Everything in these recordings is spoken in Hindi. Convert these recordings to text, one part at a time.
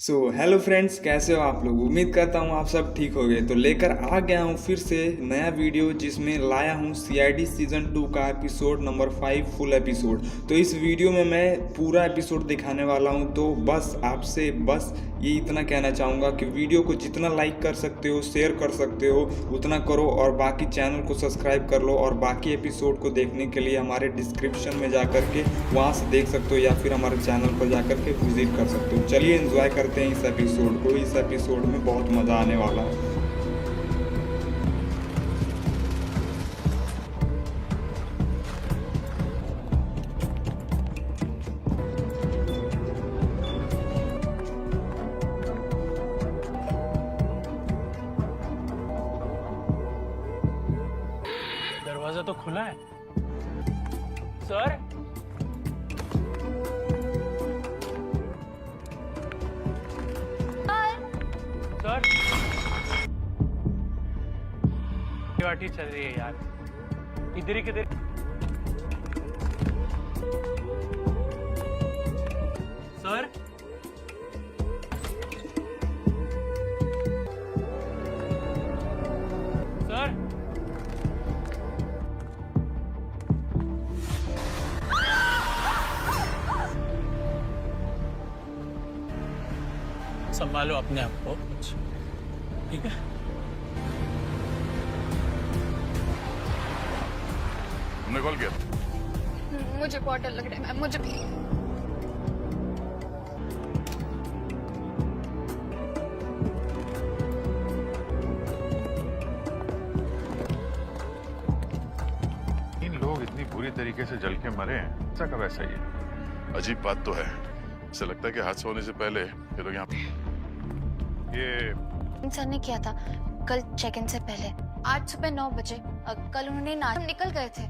हेलो फ्रेंड्स, कैसे हो आप लोग। उम्मीद करता हूँ आप सब ठीक हो गए। तो लेकर आ गया हूँ फिर से नया वीडियो, जिसमें लाया हूँ सीआईडी सीजन 2 का एपिसोड नंबर 5 फुल एपिसोड। तो इस वीडियो में मैं पूरा एपिसोड दिखाने वाला हूँ। तो बस आपसे ये इतना कहना चाहूँगा कि वीडियो को जितना लाइक कर सकते हो, शेयर कर सकते हो, उतना करो। और बाकी चैनल को सब्सक्राइब कर लो। और बाकी एपिसोड को देखने के लिए हमारे डिस्क्रिप्शन में जा कर के वहाँ से देख सकते हो, या फिर हमारे चैनल पर जा कर के विजिट कर सकते हो। चलिए एंजॉय करते हैं इस एपिसोड को। इस एपिसोड में बहुत मज़ा आने वाला है। दरवाजा तो खुला है। सर, सर, पार्टी चल रही है यार। इधर ही किधर। सर, सर, संभालो अपने आप को, ठीक है। तुमने कॉल किया? मुझे बहुत डर लग रहा है मैम, मुझे भी। इन लोग इतनी बुरी तरीके से जल के मरे हैं, ऐसा का वैसा ही है। अजीब बात तो है। ऐसा लगता है कि हादसा होने से पहले ये लोग यहाँ ये सर ने किया था कल चेक इन से पहले, आज सुबह 9 बजे। कल उन्होंने नाश्ता निकल गए थे।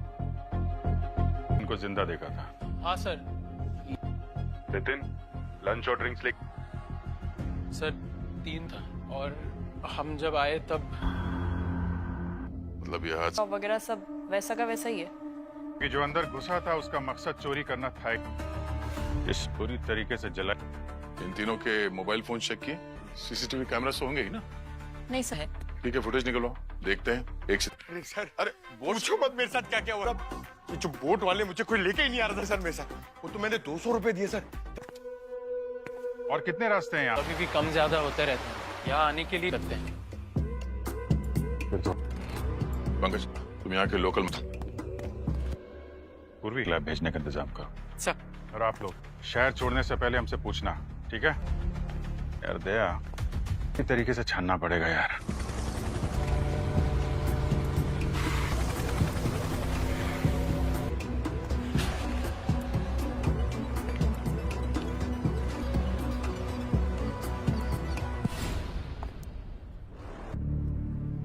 उनको जिंदा देखा था। हाँ सर। नितिन, लंच और ड्रिंक्स ले। सर 3 था, और हम जब आए तब मतलब ये हादसा वगैरह सब वैसा का वैसा ही है। कि जो अंदर घुसा था उसका मकसद चोरी करना था। इस बुरी तरीके से जला। इन तीनों के मोबाइल फोन चेक किए? सीसीटीवी कैमरा तो होंगे ही ना? नहीं सर। ठीक है, फुटेज निकलवाओ, देखते हैं। एक से सर, अरे पूछो मत मेरे साथ क्या क्या हुआ। ये जो बोट वाले मुझे कोई लेके ही नहीं आ रहा था सर मेरे साथ। वो तो मैंने 200 रुपए दिए सर। और कितने रास्ते हैं यहाँ? अभी भी कम ज्यादा होते रहते हैं। यहाँ आने के लिए करते हैं। पंकज, तुम यहाँ के लोकल मत। पूर्वी लैब भेजने का इंतजाम करो। सर, और आप लोग शहर छोड़ने से पहले हमसे पूछना, ठीक है? यार दया, इस तरीके से छानना पड़ेगा यार।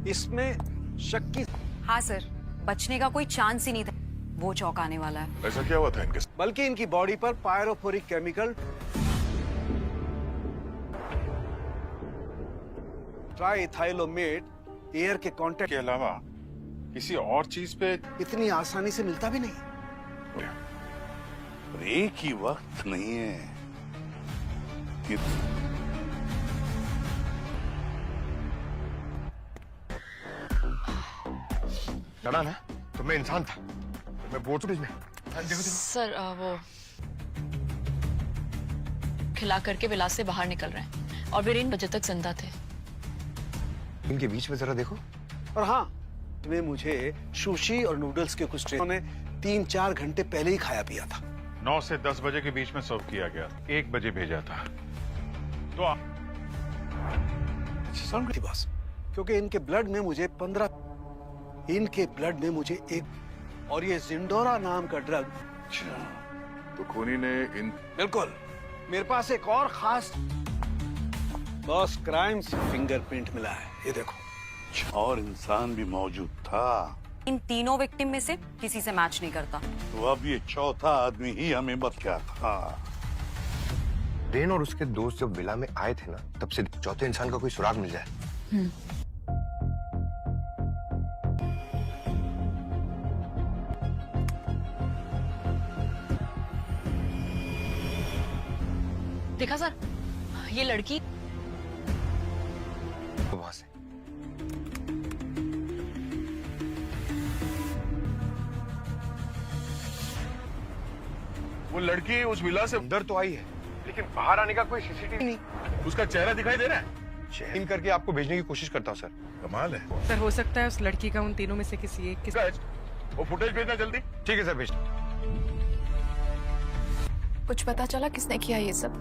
इसमें शक की, हाँ सर, बचने का कोई चांस ही नहीं था। वो चौंकाने वाला है। ऐसा क्या हुआ था इनके साथ? बल्कि इनकी बॉडी पर पायरोफोरिक केमिकल ट्राइथाइलोमेट एयर के कांटेक्ट के अलावा किसी और चीज पे इतनी आसानी से मिलता भी नहीं। और एक ही वक्त नहीं है कि डरा ना, तो मैं इंसान था। मैं बोट में देखो सर वो खिला करके विलास से बाहर निकल रहे हैं, और वे 3 बजे तक जिंदा थे। इनके बीच में जरा देखो। और हाँ, वे मुझे सुशी और नूडल्स के कुछ ट्रेनों ने 3-4 घंटे पहले ही खाया पिया था। 9 से 10 बजे के बीच में सर्व किया गया, 1 बजे भेजा था। तो थी बॉस, क्योंकि इनके ब्लड में मुझे 15 इनके ब्लड में मुझे एक, और ये जिंडोरा नाम का ड्रग। तो खूनी ने इन बिल्कुल। मेरे पास एक और खास बॉस क्राइम से फिंगरप्रिंट मिला है, ये देखो। और इंसान भी मौजूद था। इन तीनों विक्टिम में से किसी से मैच नहीं करता। तो अब ये चौथा आदमी ही हमें बच गया था। रेन और उसके दोस्त जब विला में आए थे ना, तब से चौथे इंसान का कोई सुराग मिल जाए। देखा सर, ये लड़की वहां से वो लड़की उस विला से अंदर तो आई है, लेकिन बाहर आने का कोई सीसीटीवी नहीं। उसका चेहरा दिखाई दे रहा है। चेक करके आपको भेजने की कोशिश करता हूँ सर। कमाल है। सर, हो सकता है उस लड़की का उन तीनों में से किसी एक के गाइस, वो फुटेज भेजना जल्दी। ठीक है सर, भेज। कुछ पता चला किसने किया ये सब?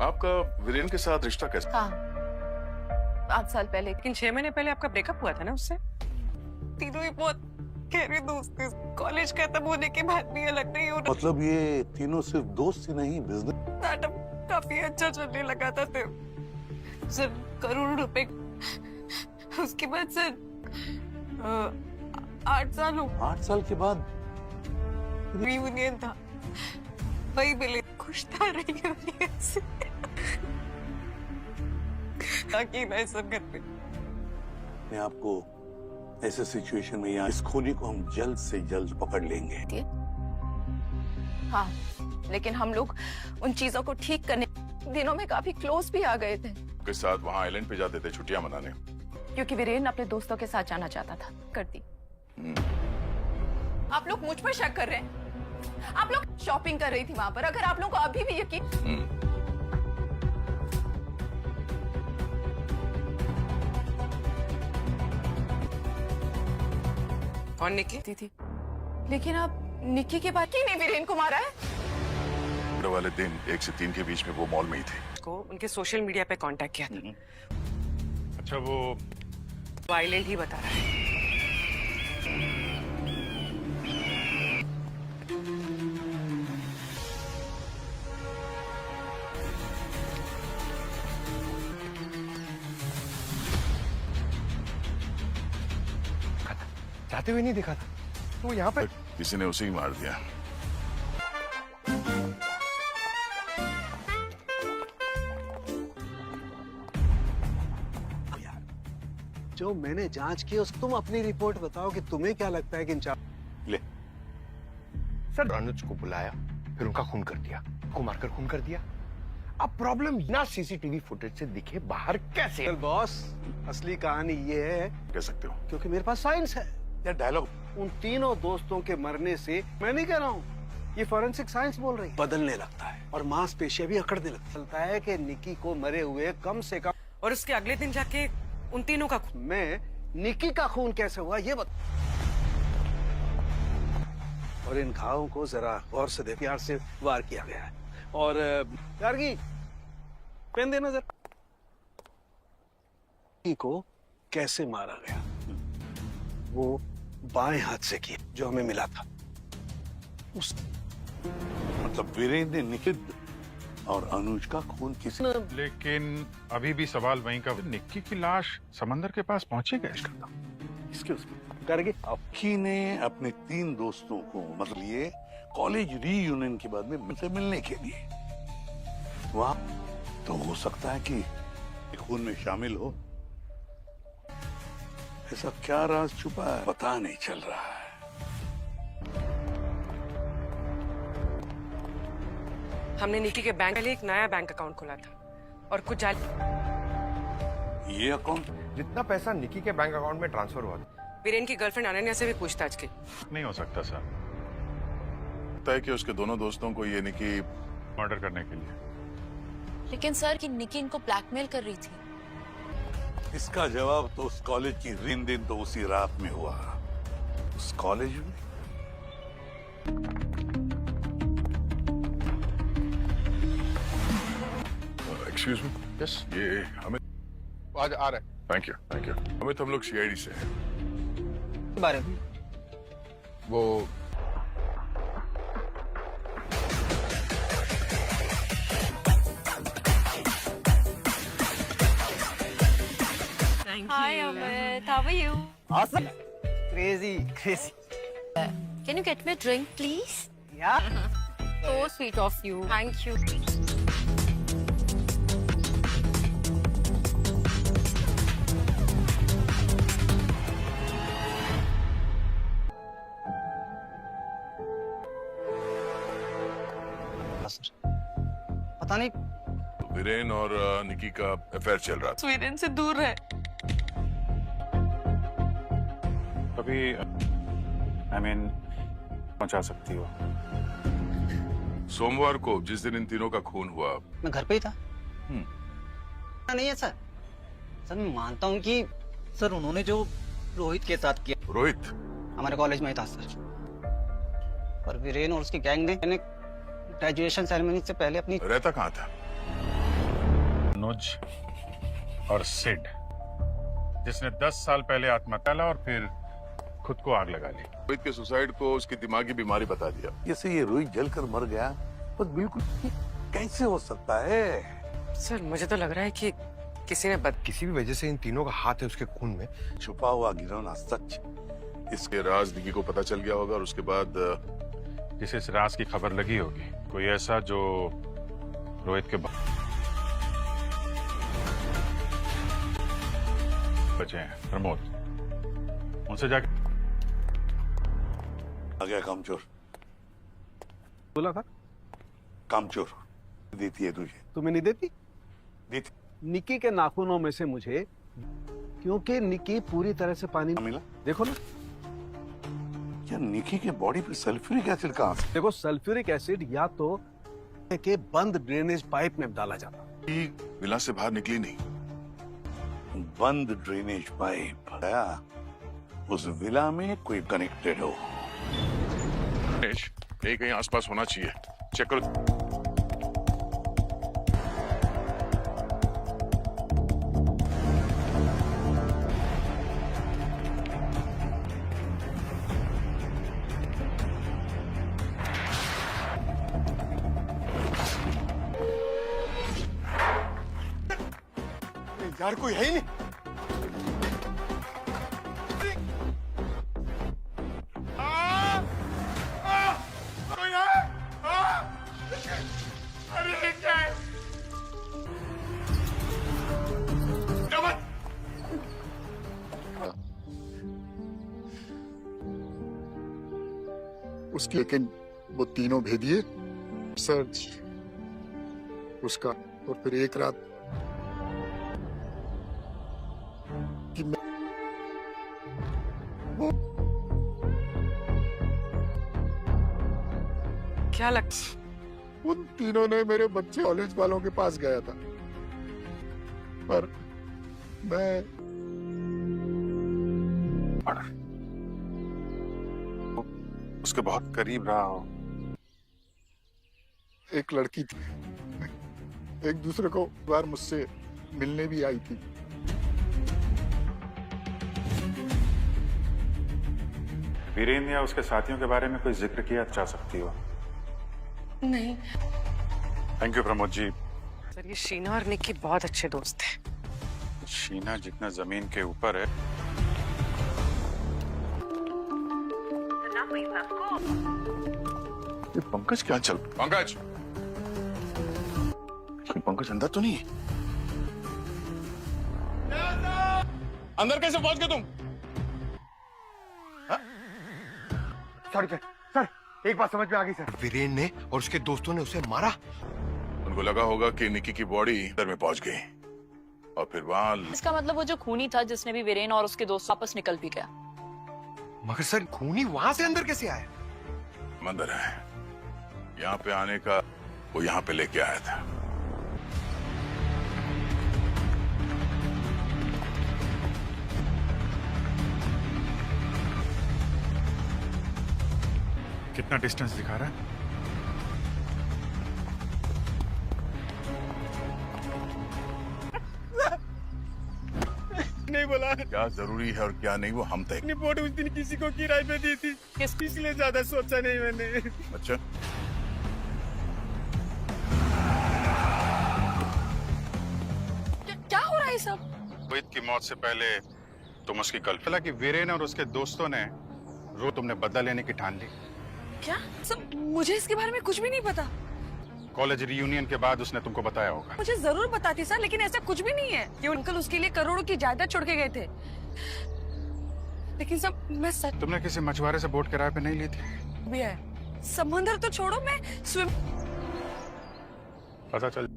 आपका वीरेन के साथ रिश्ता कैसा? हाँ, 8 साल पहले। लेकिन 6 महीने पहले आपका ब्रेकअप हुआ था ना उससे? तीनों ही बहुत गहरे दोस्त थे। कॉलेज खत्म होने के बाद भी अलग नहीं होना। मतलब ये तीनों सिर्फ दोस्त ही नहीं, बिजनेस। नाटक काफी अच्छा चलने लगा था फिर। सर, करोड़ों रुपए। उसके बाद सर 8 साल हो 8 साल के बाद रियूनियन था, वही मिले। खुश था रियूनियन से। ताकि मैं सब घर पे अपने आप को ऐसे सिचुएशन में यहाँ इस खूनी को हम जल्द से जल्द पकड़ लेंगे। हाँ, लेकिन हम लोग उन चीजों को ठीक करने दिनों में काफी क्लोज भी आ गए थे। के साथ वहाँ आइलैंड पे जाते थे छुट्टियां मनाने। क्योंकि वीरेन अपने दोस्तों के साथ जाना चाहता था। कर दी। आप लोग मुझ पर शक कर रहे हैं? आप लोग शॉपिंग कर रही थी वहां पर। अगर आप लोगों को अभी भी यकीन। कौन निकी थी, लेकिन आप निक्की के बाद क्यों नहीं वीरेन को मारा है? पूरे वाले दिन 1 से 3 के बीच में वो मॉल में ही थे। को उनके सोशल मीडिया पे कांटेक्ट किया था। अच्छा, वो आइलैंड ही बता रहा है। जाते हुए नहीं देखा था, वो यहाँ पर। किसी ने उसे ही मार दिया। जो मैंने जांच की उस तुम अपनी रिपोर्ट बताओ कि तुम्हें क्या लगता है कि इन चार। ले, सर, अनुज को बुलाया, फिर उनका खून कर दिया, को मारकर खून कर दिया। अब प्रॉब्लम ना सीसीटीवी फुटेज से दिखे बाहर कैसे? चल बॉस, असली कहानी ये है कह सकते हो। क्योंकि मेरे पास साइंस है। यार डायलॉग। उन तीनों दोस्तों के मरने से, मैं नहीं कह रहा हूँ, ये फॉरेंसिक साइंस बोल रही है, बदलने लगता है और मांसपेशियां भी अकड़ने लगती है। चलता है कि निकी को मरे हुए कम से कम। और उसके अगले दिन जाके उन तीनों का मैं निकी का खून कैसे हुआ ये बता। और इन घावों को जरा गौर से देख। प्यार से वार किया गया है। और गार्गी, पेन देना जरा। निकी को कैसे मारा गया वो बाएं हाथ से किया, जो हमें मिला था। उस मतलब वीरेन ने निखिल और अनुज का खून किसी। लेकिन अभी भी सवाल वहीं का, निक्की की लाश समंदर के पास पहुंची कैसे? Excuse me, Gargi. अक्की ने अपने 3 दोस्तों को, मतलब ये कॉलेज रीयूनियन के बाद में मुझसे मिलने के लिए वहां, तो हो सकता है कि खून में शामिल हो। ऐसा क्या राज छुपा है पता नहीं चल रहा है। हमने निकी के बैंक के लिए एक नया बैंक अकाउंट खोला था और कुछ ये अकाउंट जितना पैसा निकी के बैंक अकाउंट में ट्रांसफर हुआ था। वीरेन की गर्लफ्रेंड अनन्या से भी पूछताछ की। नहीं हो सकता सर। लगता है कि उसके दोनों दोस्तों को ये निकी मर्डर करने के लिए। लेकिन सर कि निकी इनको ब्लैकमेल कर रही थी। इसका जवाब तो उस कॉलेज की ऋण दिन तो उसी रात में हुआ। उस कॉलेज में एक्सक्यूज मी। यस, ये हमें आज आ रहा है। Thank you, thank you. हमें तो हम लोग सीआईडी से हैं। बारे में वो Hi Amit, how are you? Awesome. Crazy. Can you get me a drink, please? Yeah. So sweet of you. Thank you. पता नहीं वीरेन और निकी का अफेयर चल रहा था। वीरेन से दूर रहे। कभी पहुंचा सकती हो। सोमवार को जिस दिन इन तीनों का खून हुआ, मैं घर पे ही था। नहीं है सर। सर मैं मानता हूँ कि सर उन्होंने जो रोहित के साथ किया, रोहित हमारे कॉलेज में ही था सर। और वीरेन और उसकी गैंग ने ग्रेजुएशन सेरेमनी से पहले अपनी रहता कहाँ था? अनुज और सिड, जिसने 10 साल पहले आत्महत्या किया और फिर खुद को आग लगा ली। रोहित के सुसाइड को उसकी दिमागी बीमारी बता दिया। जैसे ये रोहित जलकर मर गया, बस बिल्कुल कैसे हो सकता है? सर मुझे तो लग रहा है कि किसी ने किसी भी वजह से इन तीनों का हाथ है उसके खून में। छुपा हुआ गिरौना सच। इसके राज निकी को पता चल गया होगा और उसके बाद जिसे इस राज की खबर लगी होगी, कोई ऐसा जो रोहित के बचे हैं, प्रमोद, उनसे जाके आ गया कामचोर। बोला था कामचोर देती है तुझे। तुम्हें नहीं देती? देती। निकी के नाखूनों में से मुझे, क्योंकि निकी पूरी तरह से पानी मिला। देखो ना, क्या निकी के बॉडी पे सल्फ्यूरिक एसिड कहाँ से? देखो सल्फ्यूरिक एसिड या तो के बंद ड्रेनेज पाइप में डाला जाता। विला से बाहर निकली नहीं। बंद ड्रेनेज पाइप आया, उस विला में कोई कनेक्टेड हो। यही कहीं आसपास होना चाहिए, चेक करो। यार कोई है ही नहीं। उसकी, लेकिन वो तीनों भेदिए, सर्च उसका, और फिर एक रात कि मैं क्या लगता? उन तीनों ने मेरे बच्चे कॉलेज वालों के पास गया था, पर मैं उसके बहुत करीब रहा हो। एक लड़की थी, एक दूसरे को बार मुझसे मिलने भी आई थी। वीरेन या उसके साथियों के बारे में कोई जिक्र किया जा सकती हो? नहीं thank you Pramod ji. Sir, ये शीना और निकी बहुत अच्छे दोस्त हैं। शीना जितना जमीन के ऊपर है, ये पंकज क्या चल? पंकज, पंकज अंदर तो नहीं है? अंदर कैसे पहुंच गए तुम? सर एक बात समझ में आ गई सर। वीरेन ने और उसके दोस्तों ने उसे मारा। उनको लगा होगा कि निकी की बॉडी अंदर में पहुंच गई और फिर वहां। इसका मतलब वो जो खूनी था जिसने भी वीरेन और उसके दोस्त वापस निकल भी गया। मगर सर खूनी वहां से अंदर कैसे आया? मंदिर है, यहाँ पे आने का वो यहाँ पे लेके आया था। कितना डिस्टेंस दिखा रहा है? नहीं बोला क्या जरूरी है और क्या नहीं वो हम तय। रिपोर्ट उस दिन किसी को किराए पे दी थी, इसलिए ज्यादा सोचा नहीं मैंने। अच्छा, क्या हो रहा है सब? रोहित की मौत से पहले तुम उसकी गर्लफ्रेंड कि वीरेन और उसके दोस्तों ने तुमने बदला लेने की ठान ली। क्या? सब मुझे इसके बारे में कुछ भी नहीं पता। कॉलेज रियूनियन के बाद उसने तुमको बताया होगा। मुझे जरूर बताती सर, लेकिन ऐसा कुछ भी नहीं है। ये अंकल उसके लिए करोड़ों की जायदाद छोड़ के गए थे। लेकिन सब मैं सच। तुमने किसी मछुआरे से बोट किराए पे नहीं ली थी? भी है। समंदर तो छोड़ो, मैं स्विम। पता चल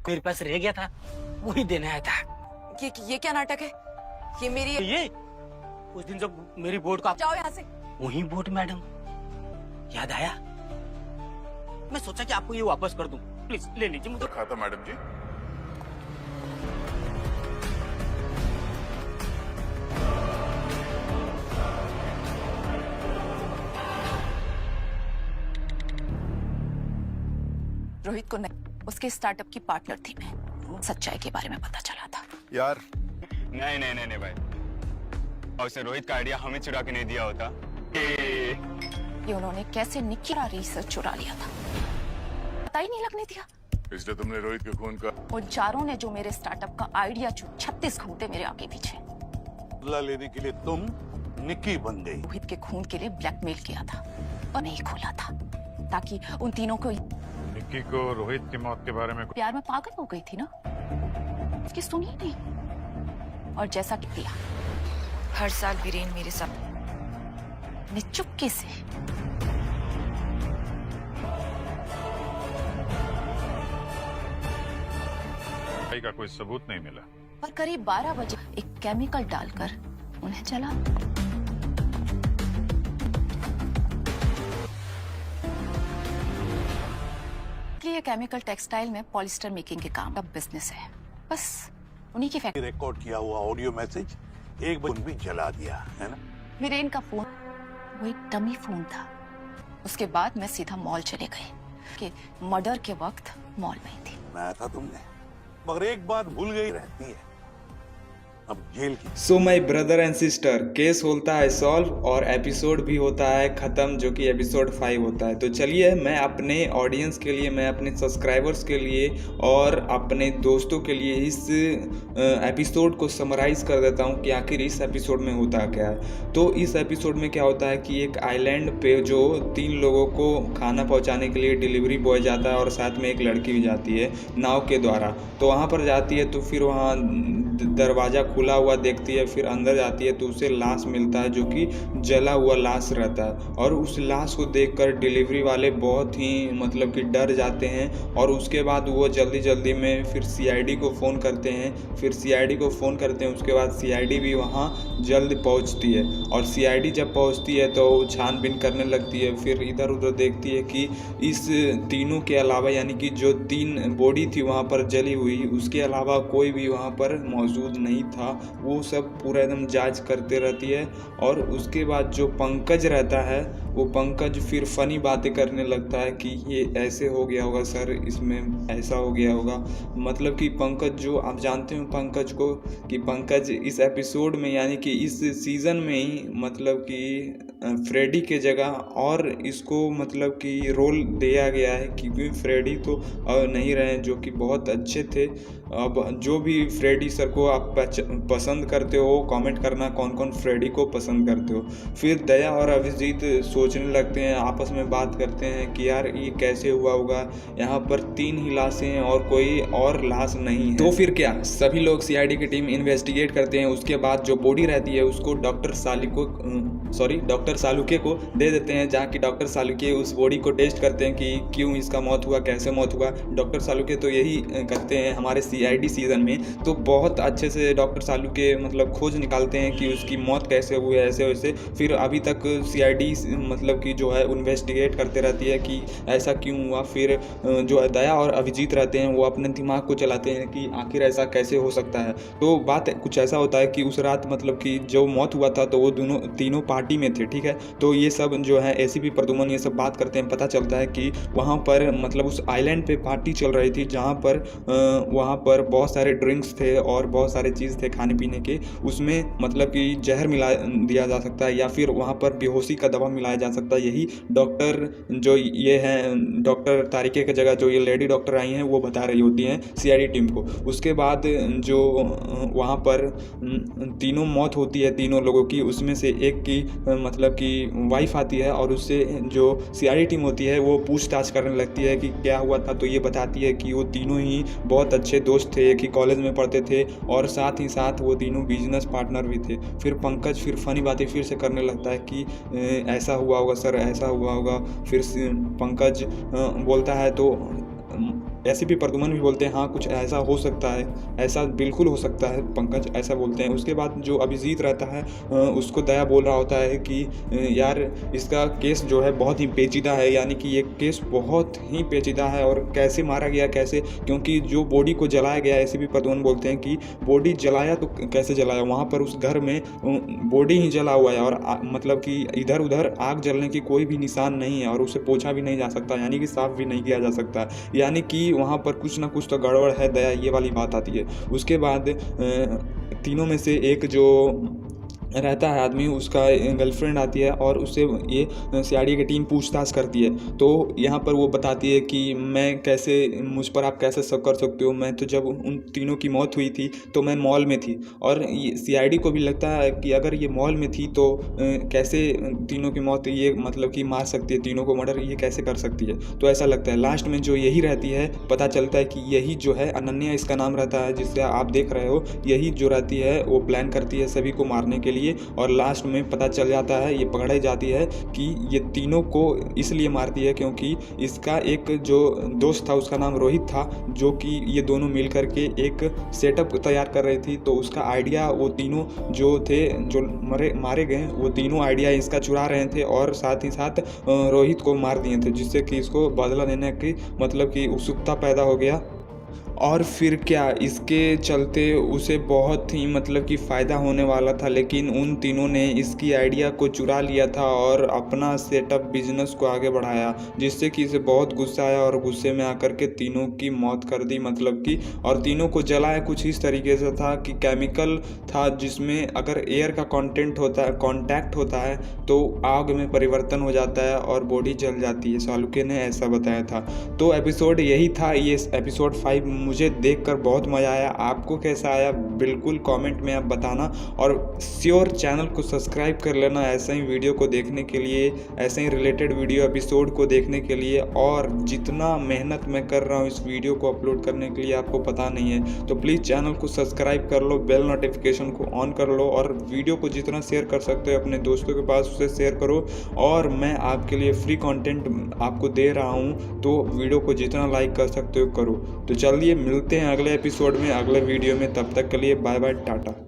मेरे पास रह गया था, वही देने आया था। ये क्या नाटक है? ये मेरी ये उस दिन जब मेरी बोर्ड को जाओ यहाँ से। वही बोर्ड मैडम, याद आया? मैं सोचा कि आपको ये वापस कर दूं। प्लीज ले लीजिए मुझे। खाता मैडम जी। रोहित को नहीं, उसके स्टार्टअप की पार्टनर थी मैं। सच्चाई के बारे में पता चला था। यार नहीं भाई, और उसे रोहित का आइडिया हमें चुरा के नहीं दिया होता। ये उन्होंने कैसे निकी का रिसर्च चुरा लिया था, पता ही नहीं लगने दिया। इसलिए तुमने रोहित के खून का उन चारों ने जो मेरे स्टार्टअप का आइडिया 36 घंटे मेरे आगे पीछे। बदला लेने के लिए तुम निक्की बन गई। रोहित के खून के लिए ब्लैकमेल किया था और नहीं खोला था, ताकि उन तीनों को। निक्की को रोहित की मौत के बारे में प्यार में पागल हो गई थी ना, उसकी सुनी नहीं। और जैसा कि दिया, हर साल वीरेन मेरे साथ ने चुपके से भाई का कोई सबूत नहीं मिला। और करीब 12 बजे एक केमिकल डालकर उन्हें जला। ये केमिकल टेक्सटाइल में पॉलिस्टर मेकिंग के काम का बिजनेस है। बस उन्हीं की फैक्ट्री। रिकॉर्ड किया हुआ ऑडियो मैसेज एक बार भी जला दिया है ना। वीरेन का फोन वो एक डमी फोन था। उसके बाद मैं सीधा मॉल चले गए कि मर्डर के वक्त मॉल में ही थी। मैं था तुमने, मगर एक बात भूल गई रहती है, अब जेल की। So my brother and sister, case होता है सॉल्व और एपिसोड भी होता है ख़त्म, जो कि एपिसोड 5 होता है। तो चलिए मैं अपने ऑडियंस के लिए, मैं अपने सब्सक्राइबर्स के लिए और अपने दोस्तों के लिए इस एपिसोड को समराइज़ कर देता हूँ कि आखिर इस एपिसोड में होता क्या है। तो इस एपिसोड में क्या होता है कि एक आइलैंड पे जो 3 लोगों को खाना पहुँचाने के लिए डिलीवरी बॉय जाता है और साथ में एक लड़की भी जाती है नाव के द्वारा। तो वहाँ पर जाती है तो फिर वहाँ दरवाज़ा खुला हुआ देखती है, फिर अंदर जाती है तो उसे लाश मिलता है जो कि जला हुआ लाश रहता है। और उस लाश को देखकर डिलीवरी वाले बहुत ही मतलब कि डर जाते हैं। और उसके बाद वो जल्दी में फिर सीआईडी को फ़ोन करते हैं। उसके बाद सीआईडी भी वहाँ जल्द पहुँचती है। और सीआईडी जब पहुँचती है तो छानबीन करने लगती है, फिर इधर उधर देखती है कि इस तीनों के अलावा, यानी कि जो 3 बॉडी थी वहाँ पर जली हुई, उसके अलावा कोई भी वहाँ पर मौजूद नहीं था। वो सब पूरा एकदम जांच करते रहती है। और उसके बाद जो पंकज रहता है, वो पंकज फिर फनी बातें करने लगता है कि ये ऐसे हो गया होगा सर, इसमें ऐसा हो गया होगा। मतलब कि पंकज, जो आप जानते हो पंकज को, कि पंकज इस एपिसोड में यानी कि इस सीज़न में ही मतलब कि फ्रेडी के जगह और इसको मतलब कि रोल दिया गया है, क्योंकि फ्रेडी तो नहीं रहे जो कि बहुत अच्छे थे। अब जो भी फ्रेडी सर को आप पसंद करते हो कमेंट करना कौन कौन फ्रेडी को पसंद करते हो। फिर दया और अभिजीत सोचने लगते हैं, आपस में बात करते हैं कि यार ये कैसे हुआ होगा, यहाँ पर 3 ही लाशें हैं और कोई और लाश नहीं है। तो फिर क्या, सभी लोग सीआईडी की टीम इन्वेस्टिगेट करते हैं। उसके बाद जो बॉडी रहती है उसको डॉक्टर सालुके को दे देते हैं, जहाँ की डॉक्टर सालुके उस बॉडी को टेस्ट करते हैं कि क्यों इसका मौत हुआ, कैसे मौत हुआ। डॉक्टर सालुके तो यही करते हैं हमारे सीआईडी सीजन में, तो बहुत अच्छे से डॉक्टर सालुके मतलब खोज निकालते हैं कि उसकी मौत कैसे हुई, ऐसे वैसे। फिर अभी तक सीआईडी मतलब कि जो है इन्वेस्टिगेट करते रहती है कि ऐसा क्यों हुआ। फिर जो दया और अभिजीत रहते हैं वो अपने दिमाग को चलाते हैं कि आखिर ऐसा कैसे हो सकता है। तो बात कुछ ऐसा होता है कि उस रात मतलब कि जो मौत हुआ था तो वो तीनों पार्टी में थे, ठीक है। तो ये सब जो है एसीपी प्रदुमन ये सब बात करते हैं, पता चलता है कि वहाँ पर मतलब उस आइलैंड पे पार्टी चल रही थी, जहाँ पर वहाँ पर बहुत सारे ड्रिंक्स थे और बहुत सारे चीज़ थे खाने पीने के। उसमें मतलब कि जहर मिला दिया जा सकता है या फिर वहाँ पर बेहोशी का दवा मिलाया जा सकता है। यही डॉक्टर जो ये हैं, डॉक्टर तारिके की जगह जो ये लेडी डॉक्टर आई हैं वो बता रही होती हैं सीआईडी टीम को। उसके बाद जो वहाँ पर 3 मौत होती है 3 लोगों की, उसमें से एक की मतलब कि वाइफ आती है और उससे जो सीआईडी टीम होती है वो पूछताछ करने लगती है कि क्या हुआ था। तो ये बताती है कि वो तीनों ही बहुत अच्छे दोस्त थे, एक ही कॉलेज में पढ़ते थे और साथ ही साथ वो तीनों बिजनेस पार्टनर भी थे। फिर पंकज फिर फनी बातें फिर से करने लगता है कि ऐसा हुआ होगा सर, ऐसा हुआ होगा। फिर पंकज बोलता है तो एसीपी प्रद्युमन भी बोलते हैं हाँ कुछ ऐसा हो सकता है, ऐसा बिल्कुल हो सकता है पंकज, ऐसा बोलते हैं। उसके बाद जो अभिजीत रहता है उसको दया बोल रहा होता है कि यार इसका केस जो है बहुत ही पेचीदा है, यानी कि ये केस बहुत ही पेचीदा है और कैसे मारा गया कैसे, क्योंकि जो बॉडी को जलाया गया, एसीपी प्रद्युमन बोलते हैं कि बॉडी जलाया तो कैसे जलाया, वहाँ पर उस घर में बॉडी ही जला हुआ है और मतलब कि इधर उधर आग जलने की कोई भी निशान नहीं है और उसे पोछा भी नहीं जा सकता, यानी कि साफ भी नहीं किया जा सकता, यानी कि वहाँ पर कुछ ना कुछ तो गड़बड़ है। दया ये वाली बात आती है। उसके बाद तीनों में से एक जो रहता है आदमी, उसका गर्लफ्रेंड आती है और उससे ये सीआईडी की टीम पूछताछ करती है। तो यहाँ पर वो बताती है कि मैं कैसे, मुझ पर आप कैसे शक कर सकते हो, मैं तो जब उन तीनों की मौत हुई थी तो मैं मॉल में थी। और सीआईडी को भी लगता है कि अगर ये मॉल में थी तो कैसे तीनों की मौत, ये मतलब कि मार सकती है तीनों को, मर्डर ये कैसे कर सकती है, तो ऐसा लगता है। लास्ट में जो यही रहती है, पता चलता है कि यही जो है अनन्या इसका नाम रहता है, जिससे आप देख रहे हो, यही जो रहती है वो प्लान करती है सभी को मारने के लिए। और लास्ट में पता चल जाता है, ये पकड़ाई जाती है कि ये तीनों को इसलिए मारती है क्योंकि इसका एक जो दोस्त था उसका नाम रोहित था, जो कि ये दोनों मिल करके एक सेटअप तैयार कर रही थी। तो उसका आइडिया वो तीनों जो थे, जो मारे गए, वो तीनों आइडिया इसका चुरा रहे थे और साथ ही साथ रोहित को मार दिए थे, जिससे कि इसको बदला लेने की मतलब कि उत्सुकता पैदा हो गया। और फिर क्या, इसके चलते उसे बहुत ही मतलब कि फ़ायदा होने वाला था, लेकिन उन तीनों ने इसकी आइडिया को चुरा लिया था और अपना सेटअप बिजनेस को आगे बढ़ाया, जिससे कि इसे बहुत गुस्सा आया और गुस्से में आकर के तीनों की मौत कर दी, मतलब कि। और तीनों को जलाया कुछ इस तरीके से था कि केमिकल था जिसमें अगर एयर का कांटेक्ट होता है तो आग में परिवर्तन हो जाता है और बॉडी जल जाती है। शाहरुख ने ऐसा बताया था। तो एपिसोड यही था, ये एपिसोड 5 मुझे देखकर बहुत मज़ा आया। आपको कैसा आया बिल्कुल कमेंट में आप बताना, और श्योर चैनल को सब्सक्राइब कर लेना ऐसे ही वीडियो को देखने के लिए, ऐसे ही रिलेटेड वीडियो एपिसोड को देखने के लिए। और जितना मेहनत मैं कर रहा हूँ इस वीडियो को अपलोड करने के लिए आपको पता नहीं है, तो प्लीज़ चैनल को सब्सक्राइब कर लो, बेल नोटिफिकेशन को ऑन कर लो और वीडियो को जितना शेयर कर सकते हो अपने दोस्तों के पास उसे शेयर करो। और मैं आपके लिए फ्री कंटेंट आपको दे रहा हूँ, तो वीडियो को जितना लाइक कर सकते हो करो। तो चलिए मिलते हैं अगले एपिसोड में, अगले वीडियो में। तब तक के लिए बाय बाय, टाटा।